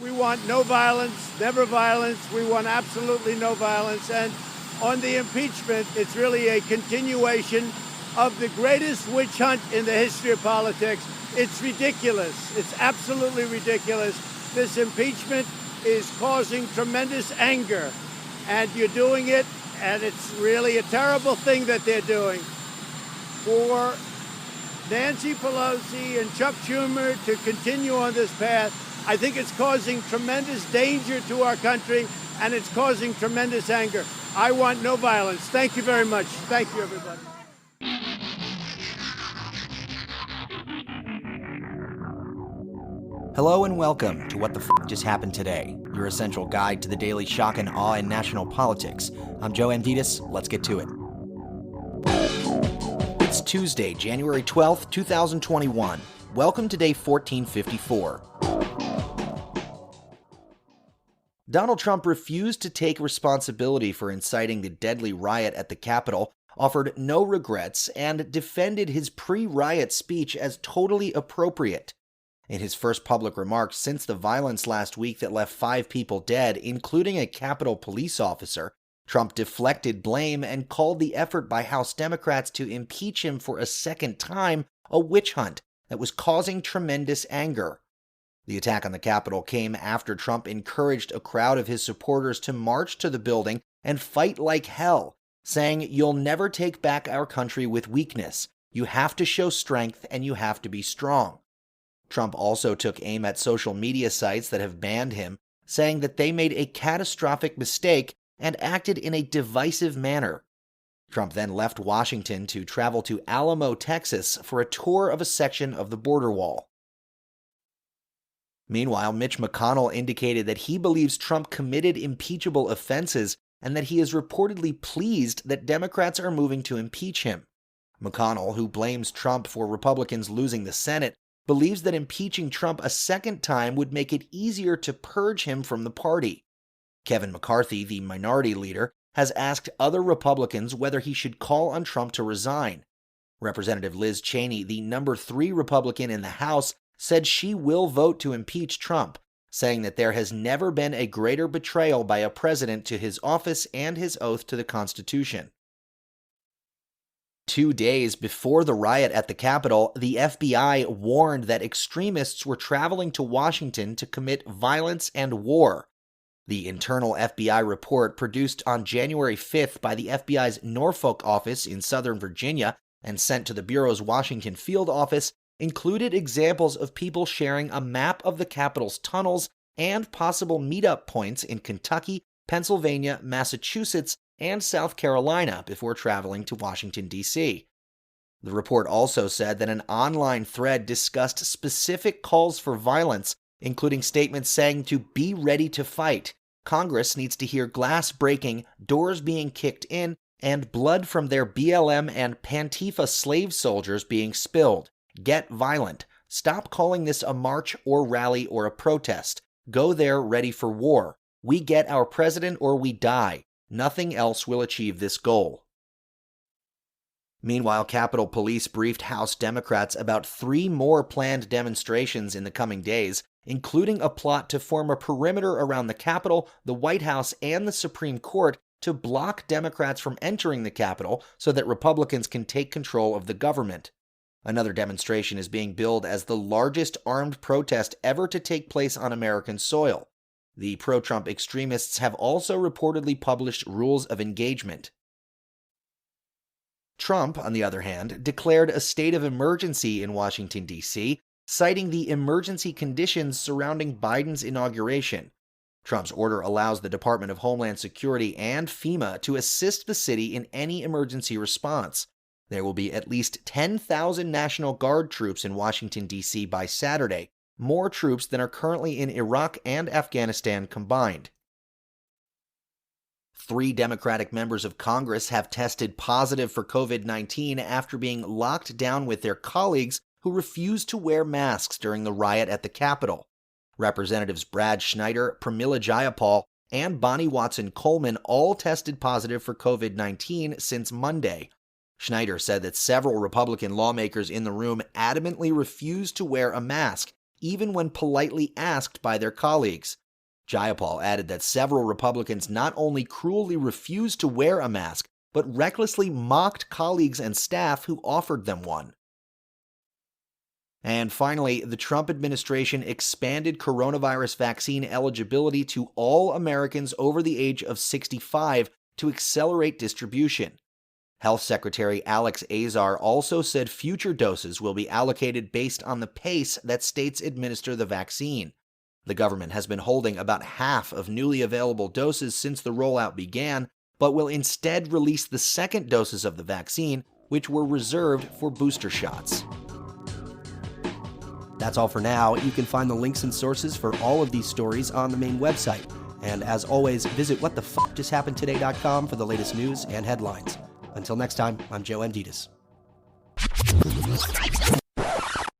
We want no violence, never violence. We want absolutely no violence. And on the impeachment, it's really a continuation of the greatest witch hunt in the history of politics. It's ridiculous. It's absolutely ridiculous. This impeachment is causing tremendous anger, and you're doing it, and it's really a terrible thing that they're doing. For Nancy Pelosi and Chuck Schumer to continue on this path, I think it's causing tremendous danger to our country, and it's causing tremendous anger. I want no violence. Thank you very much. Thank you, everybody. Hello and welcome to What the Just Happened Today, your essential guide to the daily shock and awe in national politics. I'm Joe Anvitas. Let's get to it. It's Tuesday, January 12th, 2021. Welcome to day 1454. Donald Trump refused to take responsibility for inciting the deadly riot at the Capitol, offered no regrets, and defended his pre-riot speech as totally appropriate. In his first public remarks since the violence last week that left 5 people dead, including a Capitol police officer, Trump deflected blame and called the effort by House Democrats to impeach him for a second time a witch hunt that was causing tremendous anger. The attack on the Capitol came after Trump encouraged a crowd of his supporters to march to the building and fight like hell, saying, "You'll never take back our country with weakness. You have to show strength and you have to be strong." Trump also took aim at social media sites that have banned him, saying that they made a catastrophic mistake and acted in a divisive manner. Trump then left Washington to travel to Alamo, Texas for a tour of a section of the border wall. Meanwhile, Mitch McConnell indicated that he believes Trump committed impeachable offenses and that he is reportedly pleased that Democrats are moving to impeach him. McConnell, who blames Trump for Republicans losing the Senate, believes that impeaching Trump a second time would make it easier to purge him from the party. Kevin McCarthy, the minority leader, has asked other Republicans whether he should call on Trump to resign. Representative Liz Cheney, the number 3 Republican in the House, said she will vote to impeach Trump, saying that there has never been a greater betrayal by a president to his office and his oath to the Constitution. 2 days before the riot at the Capitol, the FBI warned that extremists were traveling to Washington to commit violence and war. The internal FBI report produced on January 5th by the FBI's Norfolk office in Southern Virginia and sent to the Bureau's Washington field office included examples of people sharing a map of the Capitol's tunnels and possible meetup points in Kentucky, Pennsylvania, Massachusetts, and South Carolina before traveling to Washington, D.C. The report also said that an online thread discussed specific calls for violence, including statements saying to be ready to fight. Congress needs to hear glass breaking, doors being kicked in, and blood from their BLM and Pantifa slave soldiers being spilled. Get violent. Stop calling this a march or rally or a protest. Go there ready for war. We get our president or we die. Nothing else will achieve this goal. Meanwhile, Capitol Police briefed House Democrats about 3 more planned demonstrations in the coming days, including a plot to form a perimeter around the Capitol, the White House, and the Supreme Court to block Democrats from entering the Capitol so that Republicans can take control of the government. Another demonstration is being billed as the largest armed protest ever to take place on American soil. The pro-Trump extremists have also reportedly published rules of engagement. Trump, on the other hand, declared a state of emergency in Washington, D.C., citing the emergency conditions surrounding Biden's inauguration. Trump's order allows the Department of Homeland Security and FEMA to assist the city in any emergency response. There will be at least 10,000 National Guard troops in Washington, D.C. by Saturday, more troops than are currently in Iraq and Afghanistan combined. 3 Democratic members of Congress have tested positive for COVID-19 after being locked down with their colleagues who refused to wear masks during the riot at the Capitol. Representatives Brad Schneider, Pramila Jayapal, and Bonnie Watson-Coleman all tested positive for COVID-19 since Monday. Schneider said that several Republican lawmakers in the room adamantly refused to wear a mask, even when politely asked by their colleagues. Jayapal added that several Republicans not only cruelly refused to wear a mask, but recklessly mocked colleagues and staff who offered them one. And finally, the Trump administration expanded coronavirus vaccine eligibility to all Americans over the age of 65 to accelerate distribution. Health Secretary Alex Azar also said future doses will be allocated based on the pace that states administer the vaccine. The government has been holding about half of newly available doses since the rollout began, but will instead release the second doses of the vaccine, which were reserved for booster shots. That's all for now. You can find the links and sources for all of these stories on the main website. And as always, visit whatthefjusthappenedtoday.com for the latest news and headlines. Until next time, I'm Joe Amditas.